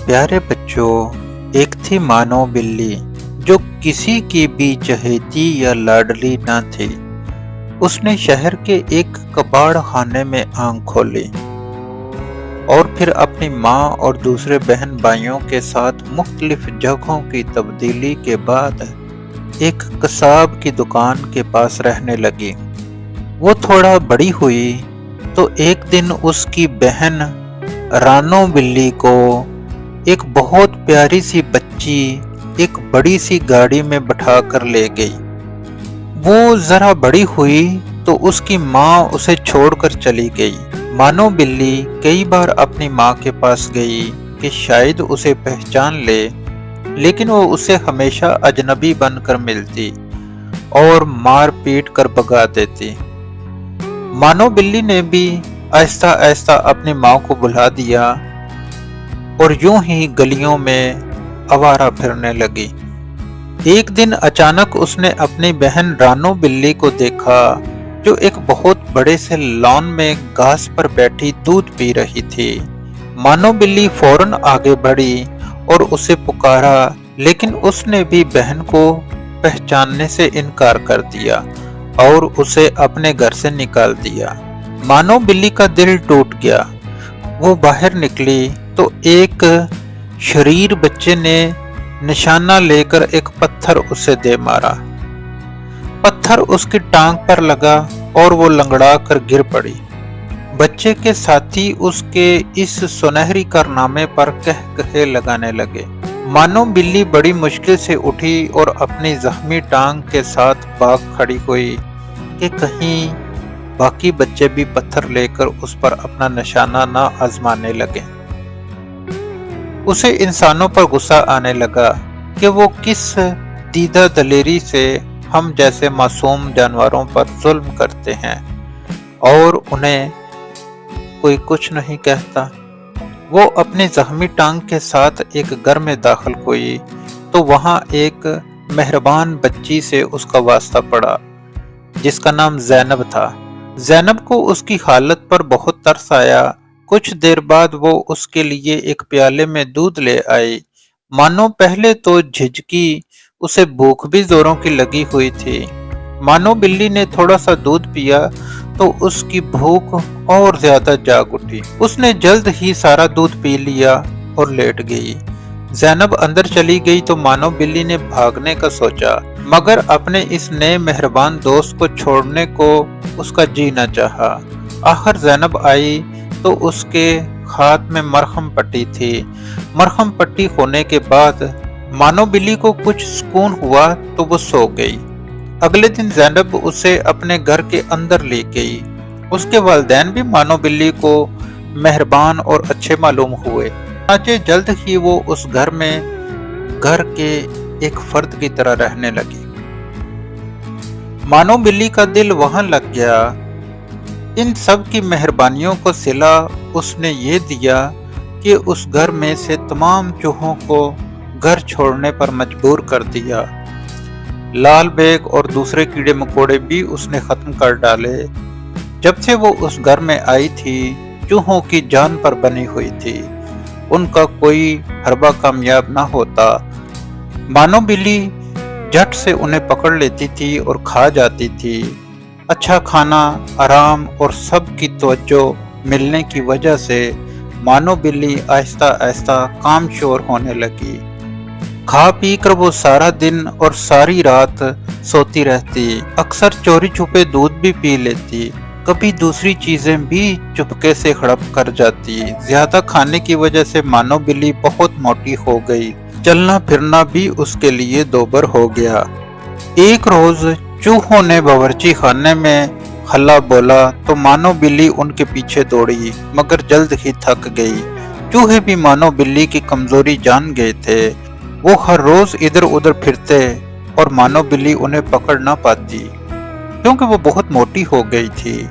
پیارے بچوں، ایک تھی مانو بلی جو کسی کی بھی چہیتی یا لاڈلی نہ تھی۔ اس نے شہر کے ایک کباڑ خانے میں آنکھ کھولی اور پھر اپنی ماں اور دوسرے بہن بھائیوں کے ساتھ مختلف جگہوں کی تبدیلی کے بعد ایک قصاب کی دکان کے پاس رہنے لگی۔ وہ تھوڑا بڑی ہوئی تو ایک دن اس کی بہن رانو بلی کو ایک بہت پیاری سی بچی ایک بڑی سی گاڑی میں بٹھا کر لے گئی۔ وہ ذرا بڑی ہوئی تو اس کی ماں اسے چھوڑ کر چلی گئی۔ مانو بلی کئی بار اپنی ماں کے پاس گئی کہ شاید اسے پہچان لے، لیکن وہ اسے ہمیشہ اجنبی بن کر ملتی اور مار پیٹ کر بھگا دیتی۔ مانو بلی نے بھی آہستہ آہستہ اپنی ماں کو بھلا دیا اور یوں ہی گلیوں میں آوارہ پھرنے لگی۔ ایک دن اچانک اس نے اپنی بہن رانو بلی کو دیکھا جو ایک بہت بڑے سے لان میں گھاس پر بیٹھی دودھ پی رہی تھی۔ مانو بلی فوراً آگے بڑھی اور اسے پکارا، لیکن اس نے بھی بہن کو پہچاننے سے انکار کر دیا اور اسے اپنے گھر سے نکال دیا۔ مانو بلی کا دل ٹوٹ گیا۔ وہ باہر نکلی تو ایک شریر بچے نے نشانہ لے کر ایک پتھر اسے دے مارا۔ پتھر اس کی ٹانگ پر لگا اور وہ لنگڑا کر گر پڑی۔ بچے کے ساتھی اس کے اس سنہری کارنامے پر کہکہے لگانے لگے۔ مانو بلی بڑی مشکل سے اٹھی اور اپنی زخمی ٹانگ کے ساتھ بھاگ کھڑی ہوئی کہ کہیں باقی بچے بھی پتھر لے کر اس پر اپنا نشانہ نہ آزمانے لگے۔ اسے انسانوں پر غصہ آنے لگا کہ وہ کس دیدہ دلیری سے ہم جیسے معصوم جانوروں پر ظلم کرتے ہیں اور انہیں کوئی کچھ نہیں کہتا۔ وہ اپنی زخمی ٹانگ کے ساتھ ایک گھر میں داخل ہوئی تو وہاں ایک مہربان بچی سے اس کا واسطہ پڑا جس کا نام زینب تھا۔ زینب کو اس کی حالت پر بہت ترس آیا۔ کچھ دیر بعد وہ اس کے لیے ایک پیالے میں دودھ لے آئی۔ مانو پہلے تو جھجکی، اسے بھوک بھی زوروں کی لگی ہوئی تھی۔ مانو بلی نے تھوڑا سا دودھ پیا تو اس کی بھوک اور زیادہ جاگ اٹھی۔ اس نے جلد ہی سارا دودھ پی لیا اور لیٹ گئی۔ زینب اندر چلی گئی تو مانو بلی نے بھاگنے کا سوچا، مگر اپنے اس نئے مہربان دوست کو چھوڑنے کو اس کا جی نہ چاہا۔ آخر زینب آئی تو اس کے ہاتھ میں مرہم پٹی تھی۔ مرہم پٹی ہونے کے بعد مانو بلی کو کچھ سکون ہوا تو وہ سو گئی۔ اگلے دن زینب اسے اپنے گھر کے اندر لے گئی۔ اس کے والدین بھی مانو بلی کو مہربان اور اچھے معلوم ہوئے، چنانچہ جلد ہی وہ اس گھر میں گھر کے ایک فرد کی طرح رہنے لگی۔ مانو بلی کا دل وہاں لگ گیا۔ ان سب کی مہربانیوں کو صلہ اس نے یہ دیا کہ اس گھر میں سے تمام چوہوں کو گھر چھوڑنے پر مجبور کر دیا۔ لال بیگ اور دوسرے کیڑے مکوڑے بھی اس نے ختم کر ڈالے۔ جب سے وہ اس گھر میں آئی تھی، چوہوں کی جان پر بنی ہوئی تھی، ان کا کوئی حربہ کامیاب نہ ہوتا۔ مانو بلی جھٹ سے انہیں پکڑ لیتی تھی اور کھا جاتی تھی۔ اچھا کھانا، آرام اور سب کی توجہ ملنے کی وجہ سے مانو بلی آہستہ آہستہ کام شور ہونے لگی۔ کھا پی کر وہ سارا دن اور ساری رات سوتی رہتی، اکثر چوری چھپے دودھ بھی پی لیتی، کبھی دوسری چیزیں بھی چپکے سے ہڑپ کر جاتی۔ زیادہ کھانے کی وجہ سے مانو بلی بہت موٹی ہو گئی، چلنا پھرنا بھی اس کے لیے دوبر ہو گیا۔ ایک روز چوہوں نے باورچی خانے میں ہلا بولا تو مانو بلی ان کے پیچھے دوڑی، مگر جلد ہی تھک گئی۔ چوہے بھی مانو بلی کی کمزوری جان گئے تھے۔ وہ ہر روز ادھر ادھر پھرتے اور مانو بلی انہیں پکڑ نہ پاتی کیونکہ وہ بہت موٹی ہو گئی تھی۔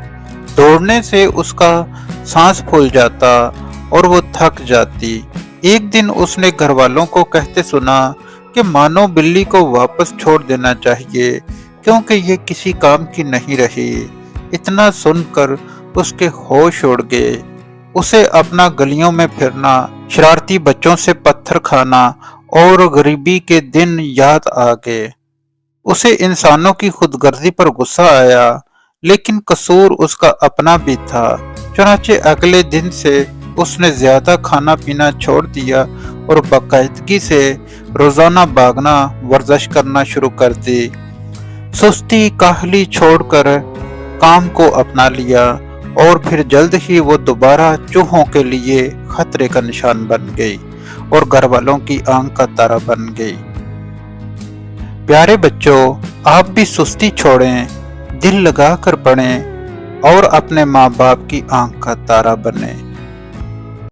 دوڑنے سے اس کا سانس پھول جاتا اور وہ تھک جاتی۔ ایک دن اس نے گھر والوں کو کہتے سنا کہ مانو بلی کو واپس چھوڑ دینا چاہیے کیونکہ یہ کسی کام کی نہیں رہی۔ اتنا سن کر اس کے ہوش اڑ گئے۔ اسے اپنا گلیوں میں پھرنا، شرارتی بچوں سے پتھر کھانا اور غریبی کے دن یاد آ گئے۔ اسے انسانوں کی خود غرضی پر غصہ آیا، لیکن قصور اس کا اپنا بھی تھا۔ چنانچہ اگلے دن سے اس نے زیادہ کھانا پینا چھوڑ دیا اور باقاعدگی سے روزانہ بھاگنا، ورزش کرنا شروع کر دی۔ سستی کاہلی چھوڑ کر کام کو اپنا لیا اور پھر جلد ہی وہ دوبارہ چوہوں کے لیے خطرے کا نشان بن گئی اور گھر والوں کی آنکھ کا تارا بن گئی۔ پیارے بچوں، آپ بھی سستی چھوڑیں، دل لگا کر پڑھیں اور اپنے ماں باپ کی آنکھ کا تارا بنیں۔